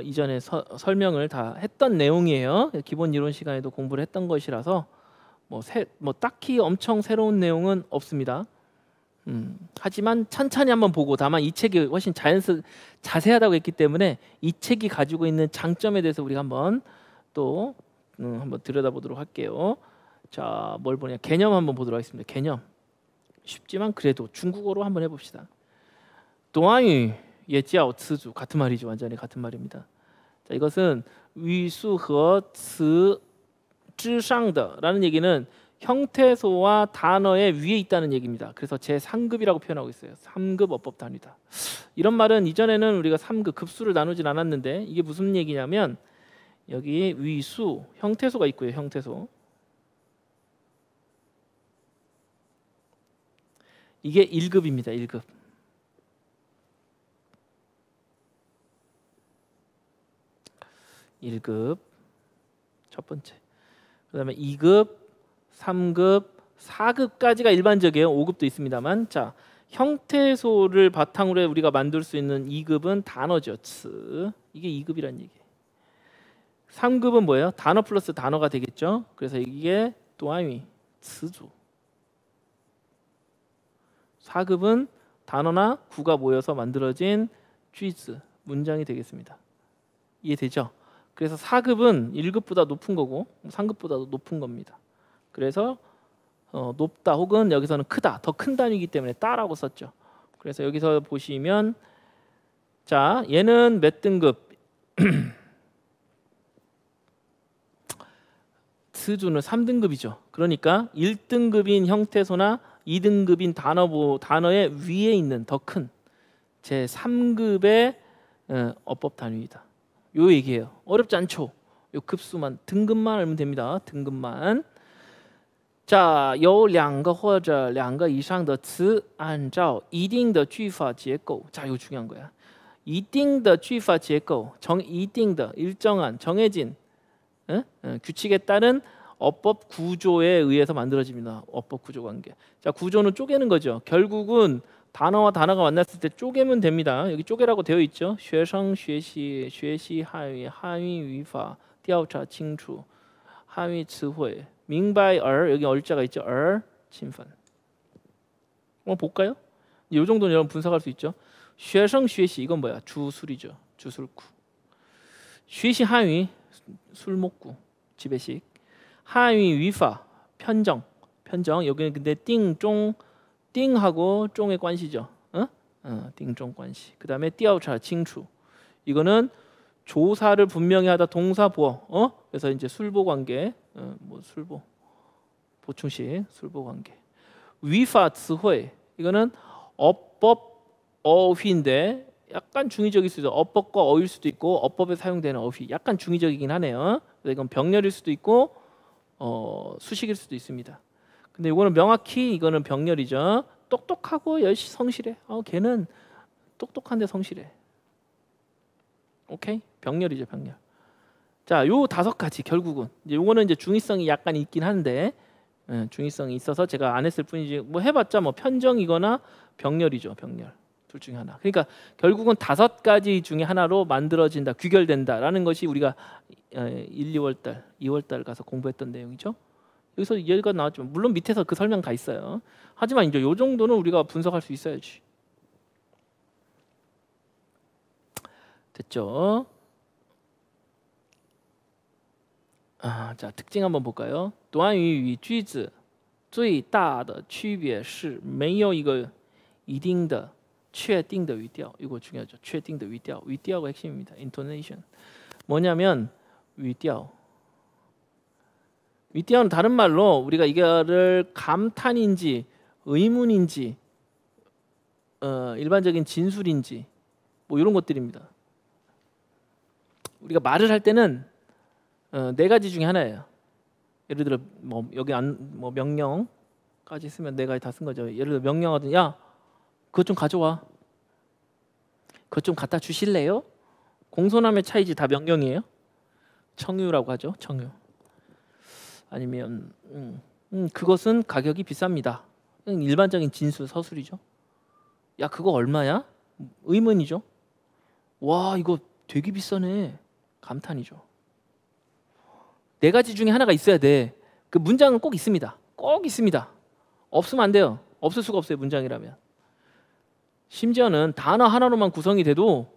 이전에 설명을 다 했던 내용이에요. 기본 이론 시간에도 공부를 했던 것이라서 뭐 딱히 엄청 새로운 내용은 없습니다. 하지만 천천히 한번 보고, 다만 이 책이 훨씬 자세하다고 했기 때문에 이 책이 가지고 있는 장점에 대해서 우리가 한번 또 한번 들여다보도록 할게요. 자, 뭘 보냐? 개념 한번 보도록 하겠습니다. 개념 쉽지만 그래도 중국어로 한번 해봅시다. 동아유 예지ao 츠주 같은 말이죠. 완전히 같은 말입니다. 자, 이것은 위수허 츠之上的라는 얘기는 형태소와 단어의 위에 있다는 얘기입니다. 그래서 제3급이라고 표현하고 있어요. 3급 어법 단위다. 이런 말은 이전에는 우리가 3급 급수를 나누진 않았는데 이게 무슨 얘기냐면 여기 위수 형태소가 있고요. 형태소. 이게 1급입니다. 1급. 첫 번째. 그 다음에 2급, 3급, 4급까지가 일반적이에요. 5급도 있습니다만. 자, 형태소를 바탕으로 해 우리가 만들 수 있는 2급은 단어죠. 츠. 이게 2급이란 얘기예요. 3급은 뭐예요? 단어 플러스 단어가 되겠죠. 그래서 이게 또아위, 츠주. 4급은 단어나 구가 모여서 만들어진 쥐즈, 문장이 되겠습니다. 이해되죠? 그래서 4급은 1급보다 높은 거고 3급보다도 높은 겁니다. 그래서 높다 혹은 여기서는 크다, 더 큰 단위이기 때문에 따라고 썼죠. 그래서 여기서 보시면 자, 얘는 몇 등급? 스주는 3등급이죠. 그러니까 1등급인 형태소나 2등급인 단어의 위에 있는 더 큰 제3급의 어법 단위이다. 요 얘기예요. 어렵지 않죠? 요 급수만, 등급만 알면 됩니다. 등급만. 자, 有两个或者两个以上的词按照一定的句法结构. 자, 이거 중요한 거야. 一定的句法结构,一定的 일정한 정해진 규칙에 따른 어법 구조에 의해서 만들어집니다. 어법 구조 관계. 자, 구조는 쪼개는 거죠. 결국은 단어와 단어가 만났을 때 쪼개면 됩니다. 여기 쪼개라고 되어 있죠. 学生学习汉语汉语语法调查清楚汉语词汇明白 여기 얼자가 있죠. 침犯. 볼까요? 이 정도는 여러분 분석할 수 있죠. 学生学习 이건 뭐야? 주술이죠. 주술구. 学习汉语 술 먹고 지배식. 한유 위파 편정. 여기는 근데 띵하고 쫑의 관시죠. 띵쫑 관시. 그 다음에 띠아우차 칭추. 이거는 조사를 분명히 하다 동사 보어. 그래서 이제 술보 관계. 술보 보충식 술보 관계. 위파词汇 이거는 어법 어휘인데 약간 중의적일 수도 있고 어법과 어휘일 수도 있고 어법에 사용되는 어휘 약간 중의적이긴 하네요. 이건 병렬일 수도 있고 수식일 수도 있습니다. 근데 이거는 명확히 이거는 병렬이죠. 똑똑하고 열심히 성실해. 걔는 똑똑한데 성실해. 오케이? 병렬이죠, 병렬. 자, 요 5가지 결국은 이제 요거는 이제 중의성이 약간 있긴 한데 중의성이 있어서 제가 안 했을 뿐이지 뭐 해봤자 뭐 편정이거나 병렬이죠, 병렬. 둘 중에 하나. 그러니까 결국은 5가지 중에 하나로 만들어진다, 귀결된다라는 것이 우리가 1, 2월달 가서 공부했던 내용이죠. 여기서 얘가 나왔지만 물론 밑에서 그 설명 다 있어요. 하지만 이제 요 정도는 우리가 분석할 수 있어야지. 됐죠? 자, 특징 한번 볼까요? 短语与句子最大的区别是没有一个一定的确定的语调. 이거 중요하죠. 确定的语调.语调가 핵심입니다. intonation. 뭐냐면 위调. 위调는 다른 말로 우리가 이거를 감탄인지 의문인지 일반적인 진술인지 뭐 이런 것들입니다. 우리가 말을 할 때는 네 가지 중에 하나예요. 예를 들어 뭐 여기 뭐 명령까지 쓰면 네 가지 다 쓴 거죠. 예를 들어 명령하든 야 그것 좀 가져와. 그것 좀 갖다 주실래요? 공손함의 차이지 다 명령이에요. 청유라고 하죠. 청유. 아니면 그것은 가격이 비쌉니다. 일반적인 진술 서술이죠. 야 그거 얼마야? 의문이죠. 와 이거 되게 비싸네. 감탄이죠. 네 가지 중에 하나가 있어야 돼. 그 문장은 꼭 있습니다. 꼭 있습니다. 없으면 안 돼요. 없을 수가 없어요. 문장이라면. 심지어는 단어 하나로만 구성이 돼도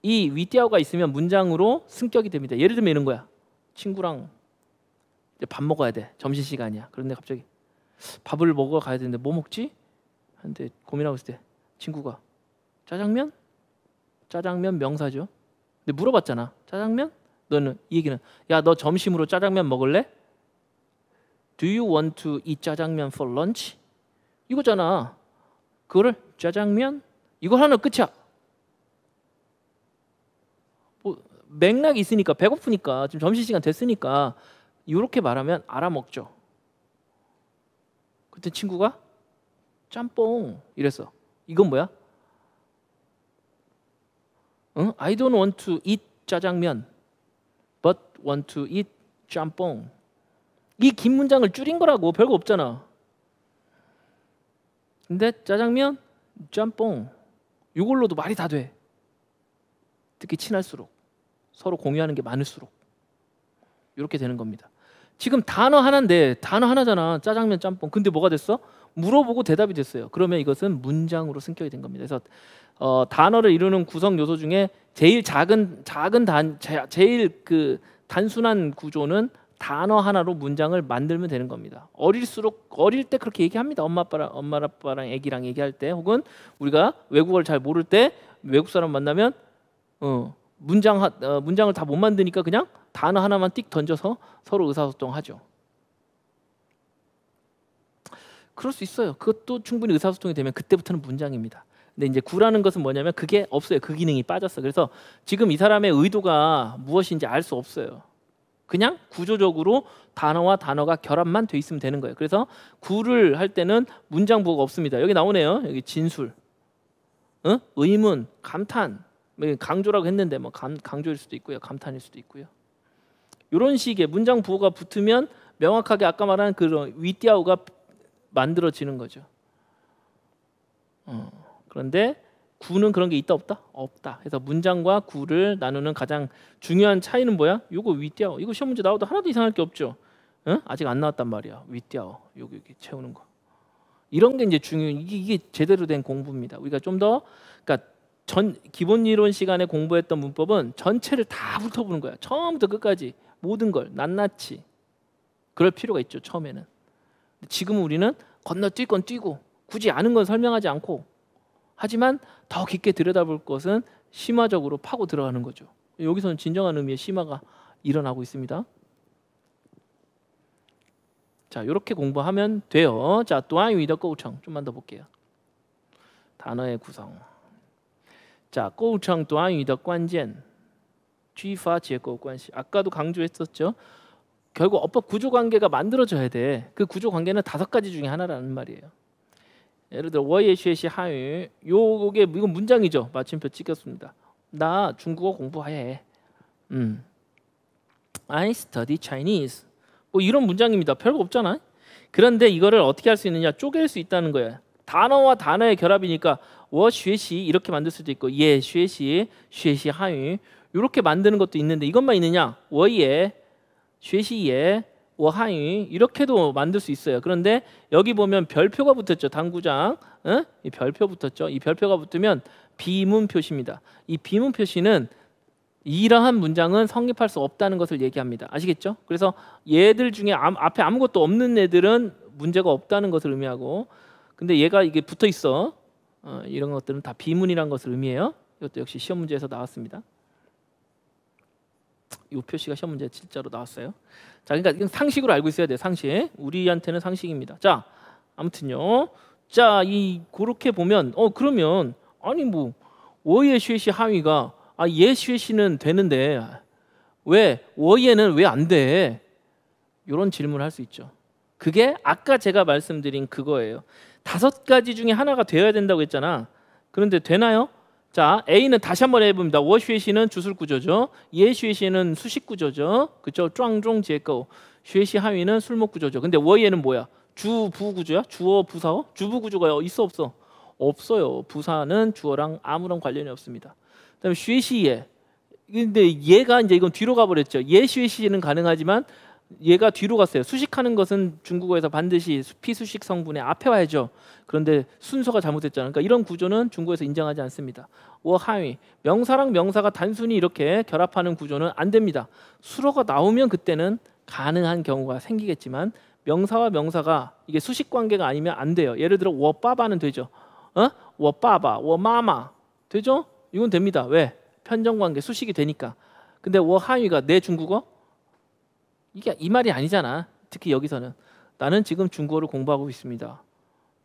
이 위디아오가 있으면 문장으로 승격이 됩니다. 예를 들면 이런 거야. 친구랑 이제 밥 먹어야 돼. 점심시간이야. 그런데 갑자기 밥을 먹으러 가야 되는데 뭐 먹지? 한데 고민하고 있을 때 친구가 짜장면? 짜장면 명사죠. 근데 물어봤잖아. 짜장면? 너는 이 얘기는 야 너 점심으로 짜장면 먹을래? Do you want to eat 짜장면 for lunch? 이거잖아. 그거를 짜장면? 이걸 하면 끝이야. 뭐 맥락이 있으니까 배고프니까 지금 점심시간 됐으니까 이렇게 말하면 알아먹죠. 그때 친구가 짬뽕 이랬어. 이건 뭐야? 응? I don't want to eat 짜장면 but want to eat 짬뽕. 이 긴 문장을 줄인 거라고. 별거 없잖아. 근데 짜장면, 짬뽕 이걸로도 말이 다 돼. 특히 친할수록 서로 공유하는 게 많을수록 이렇게 되는 겁니다. 지금 단어 하나인데 단어 하나잖아. 짜장면, 짬뽕. 근데 뭐가 됐어? 물어보고 대답이 됐어요. 그러면 이것은 문장으로 승격이 된 겁니다. 그래서 단어를 이루는 구성 요소 중에 제일 제일 그 단순한 구조는 단어 하나로 문장을 만들면 되는 겁니다. 어릴 때 그렇게 얘기합니다. 엄마 아빠랑 애기랑 얘기할 때, 혹은 우리가 외국어를 잘 모를 때 외국 사람 만나면 문장을 다 못 만드니까 그냥 단어 하나만 띡 던져서 서로 의사소통하죠. 그럴 수 있어요. 그것도 충분히 의사소통이 되면 그때부터는 문장입니다. 근데 이제 구라는 것은 뭐냐면 그게 없어요. 그 기능이 빠졌어. 그래서 지금 이 사람의 의도가 무엇인지 알 수 없어요. 그냥 구조적으로 단어와 단어가 결합만 돼 있으면 되는 거예요. 그래서 구를 할 때는 문장 부호가 없습니다. 여기 나오네요. 여기 진술, 의문, 감탄, 강조라고 했는데 뭐 강조일 수도 있고요, 감탄일 수도 있고요. 이런 식의 문장 부호가 붙으면 명확하게 아까 말한 그런 위디아오가 만들어지는 거죠. 그런데 구는 그런 게 있다 없다? 없다. 그래서 문장과 구를 나누는 가장 중요한 차이는 뭐야? 요거 위디아오. 이거 시험 문제 나와도 하나도 이상할 게 없죠. 아직 안 나왔단 말이야. 위디아오. 여기 채우는 거. 이런 게 이제 이게 제대로 된 공부입니다. 우리가 좀 더 그러니까 기본 이론 시간에 공부했던 문법은 전체를 다 훑어보는 거야. 처음부터 끝까지 모든 걸 낱낱이. 그럴 필요가 있죠. 처음에는. 지금은 우리는 건너뛸 건 뛰고 굳이 아는 건 설명하지 않고, 하지만 더 깊게 들여다볼 것은 심화적으로 파고 들어가는 거죠. 여기서는 진정한 의미의 심화가 일어나고 있습니다. 자, 이렇게 공부하면 돼요. 자, 短语的构成 좀만 더 볼게요. 단어의 구성. 자, 构成短语的关键句法结构关系. 아까도 강조했었죠. 결국 어법 구조 관계가 만들어져야 돼. 그 구조 관계는 5가지 중에 하나라는 말이에요. 예를 들어 我也学习汉语. 이건 문장이죠. 마침표 찍혔습니다. 나 중국어 공부해. I study Chinese. 뭐 이런 문장입니다. 별거 없잖아. 그런데 이거를 어떻게 할 수 있느냐? 쪼갤 수 있다는 거예요. 단어와 단어의 결합이니까 我学习 이렇게 만들 수도 있고 也学习 学习汉语 이렇게 만드는 것도 있는데 이것만 있느냐? 我也学习也 我汉语 이렇게도 만들 수 있어요. 그런데 여기 보면 별표가 붙었죠. 당구장. 이 별표 붙었죠. 이 별표가 붙으면 비문 표시입니다. 이 비문 표시는 이러한 문장은 성립할 수 없다는 것을 얘기합니다. 아시겠죠? 그래서 얘들 중에 앞에 아무것도 없는 애들은 문제가 없다는 것을 의미하고, 근데 얘가 이게 붙어 있어. 이런 것들은 다 비문이라는 것을 의미해요. 이것도 역시 시험 문제에서 나왔습니다. 이 표시가 시험 문제에 진짜로 나왔어요. 자, 그러니까 이건 상식으로 알고 있어야 돼요. 상식. 우리한테는 상식입니다. 자, 아무튼요. 자, 그렇게 보면 그러면 아니 뭐 워예 쉐시 하위가 예 쉐시는 되는데 왜 워예는 왜 안 돼? 이런 질문을 할 수 있죠. 그게 아까 제가 말씀드린 그거예요. 5가지 중에 하나가 되어야 된다고 했잖아. 그런데 되나요? 자, A는 다시 한번 해봅니다. 워쉐시는 주술 구조죠. 예쉐시는 수식 구조죠. 그렇죠? 壮中结构. 쉐시 하위는 술목 구조죠. 근데 워예는 뭐야? 주부 구조야? 주어 부사어? 주부 구조가 있어 없어? 없어요. 부사는 주어랑 아무런 관련이 없습니다. 그다음에 쉐시예. 근데 얘가 이제 이건 뒤로 가버렸죠. 예쉐시는 가능하지만 얘가 뒤로 갔어요. 수식하는 것은 중국어에서 반드시 피수식 성분의 앞에 와야죠. 그런데 순서가 잘못됐잖아요. 그러니까 이런 구조는 중국어에서 인정하지 않습니다. 워하위 명사랑 명사가 단순히 이렇게 결합하는 구조는 안 됩니다. 수로가 나오면 그때는 가능한 경우가 생기겠지만 명사와 명사가 이게 수식 관계가 아니면 안 돼요. 예를 들어 워빠바는 되죠. 워빠바, 워마마 되죠? 이건 됩니다. 왜? 편정 관계 수식이 되니까. 근데 워하위가 내 중국어? 이게 이 말이 아니잖아. 특히 여기서는 나는 지금 중국어를 공부하고 있습니다.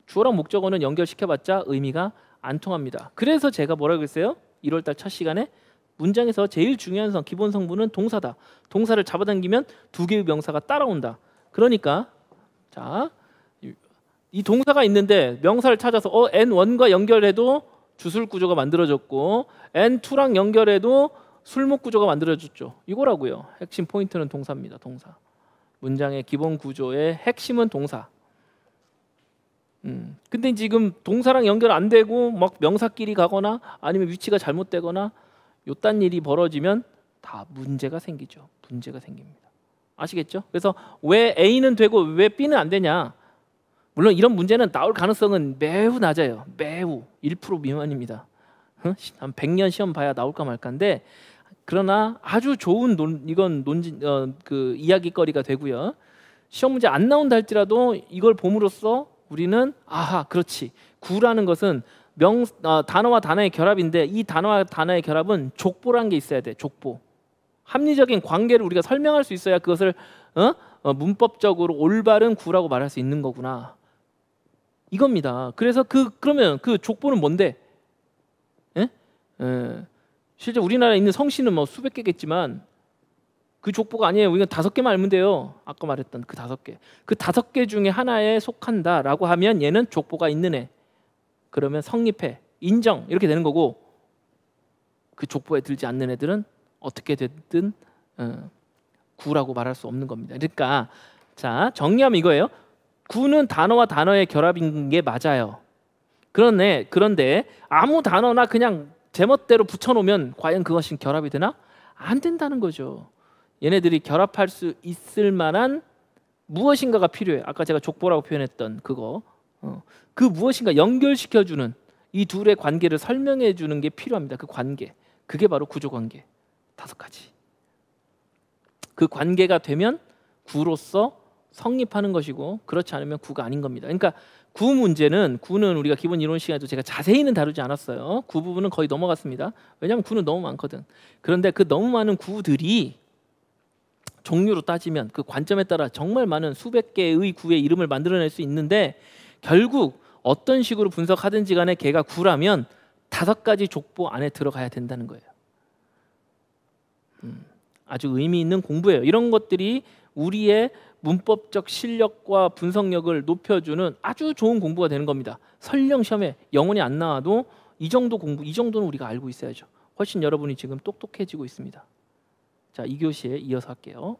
주어랑 목적어는 연결시켜봤자 의미가 안 통합니다. 그래서 제가 뭐라고 했어요? 1월달 첫 시간에 문장에서 제일 중요한 기본 성분은 동사다. 동사를 잡아당기면 2개의 명사가 따라온다. 그러니까 자, 이 동사가 있는데 명사를 찾아서 N1과 연결해도 주술 구조가 만들어졌고 N2랑 연결해도 술목 구조가 만들어졌죠. 이거라고요. 핵심 포인트는 동사입니다. 동사. 문장의 기본 구조의 핵심은 동사. 근데 지금 동사랑 연결 안 되고 막 명사끼리 가거나 아니면 위치가 잘못되거나 요딴 일이 벌어지면 다 문제가 생기죠. 문제가 생깁니다. 아시겠죠? 그래서 왜 A는 되고 왜 B는 안 되냐? 물론 이런 문제는 나올 가능성은 매우 낮아요. 매우 1% 미만입니다. 한 100년 시험 봐야 나올까 말까인데 그러나 아주 좋은 그 이야기거리가 되고요. 시험 문제 안 나온다 할지라도 이걸 봄으로써 우리는 아하 그렇지. 구라는 것은 단어와 단어의 결합인데 이 단어와 단어의 결합은 족보라는 게 있어야 돼. 족보. 합리적인 관계를 우리가 설명할 수 있어야 그것을 문법적으로 올바른 구라고 말할 수 있는 거구나. 이겁니다. 그래서 그러면 그 족보는 뭔데? 실제 우리나라에 있는 성씨는 뭐 수백 개겠지만 그 족보가 아니에요. 우리가 5개만 알면 돼요. 아까 말했던 그 5개. 그 5개 중에 하나에 속한다라고 하면 얘는 족보가 있는 애. 그러면 성립해, 인정 이렇게 되는 거고 그 족보에 들지 않는 애들은 어떻게 됐든 구라고 말할 수 없는 겁니다. 그러니까 자 정리하면 이거예요. 구는 단어와 단어의 결합인 게 맞아요. 그런데 아무 단어나 그냥 제멋대로 붙여놓으면 과연 그것이 결합이 되나? 안 된다는 거죠. 얘네들이 결합할 수 있을 만한 무엇인가가 필요해. 아까 제가 족보라고 표현했던 그거. 그 무엇인가 연결시켜주는 이 둘의 관계를 설명해주는 게 필요합니다. 그 관계. 그게 바로 구조관계. 5가지. 그 관계가 되면 구로서 성립하는 것이고 그렇지 않으면 구가 아닌 겁니다. 그러니까 구는 우리가 기본 이론 시간에도 제가 자세히는 다루지 않았어요. 구 부분은 거의 넘어갔습니다. 왜냐하면 구는 너무 많거든. 그런데 그 너무 많은 구들이 종류로 따지면 그 관점에 따라 정말 많은 수백 개의 구의 이름을 만들어낼 수 있는데 결국 어떤 식으로 분석하든지 간에 걔가 구라면 5가지 족보 안에 들어가야 된다는 거예요. 아주 의미 있는 공부예요. 이런 것들이 우리의 문법적 실력과 분석력을 높여주는 아주 좋은 공부가 되는 겁니다. 설령 시험에 영원히 안 나와도 이 정도 공부, 이 정도는 우리가 알고 있어야죠. 훨씬 여러분이 지금 똑똑해지고 있습니다. 자, 2교시에 이어서 할게요.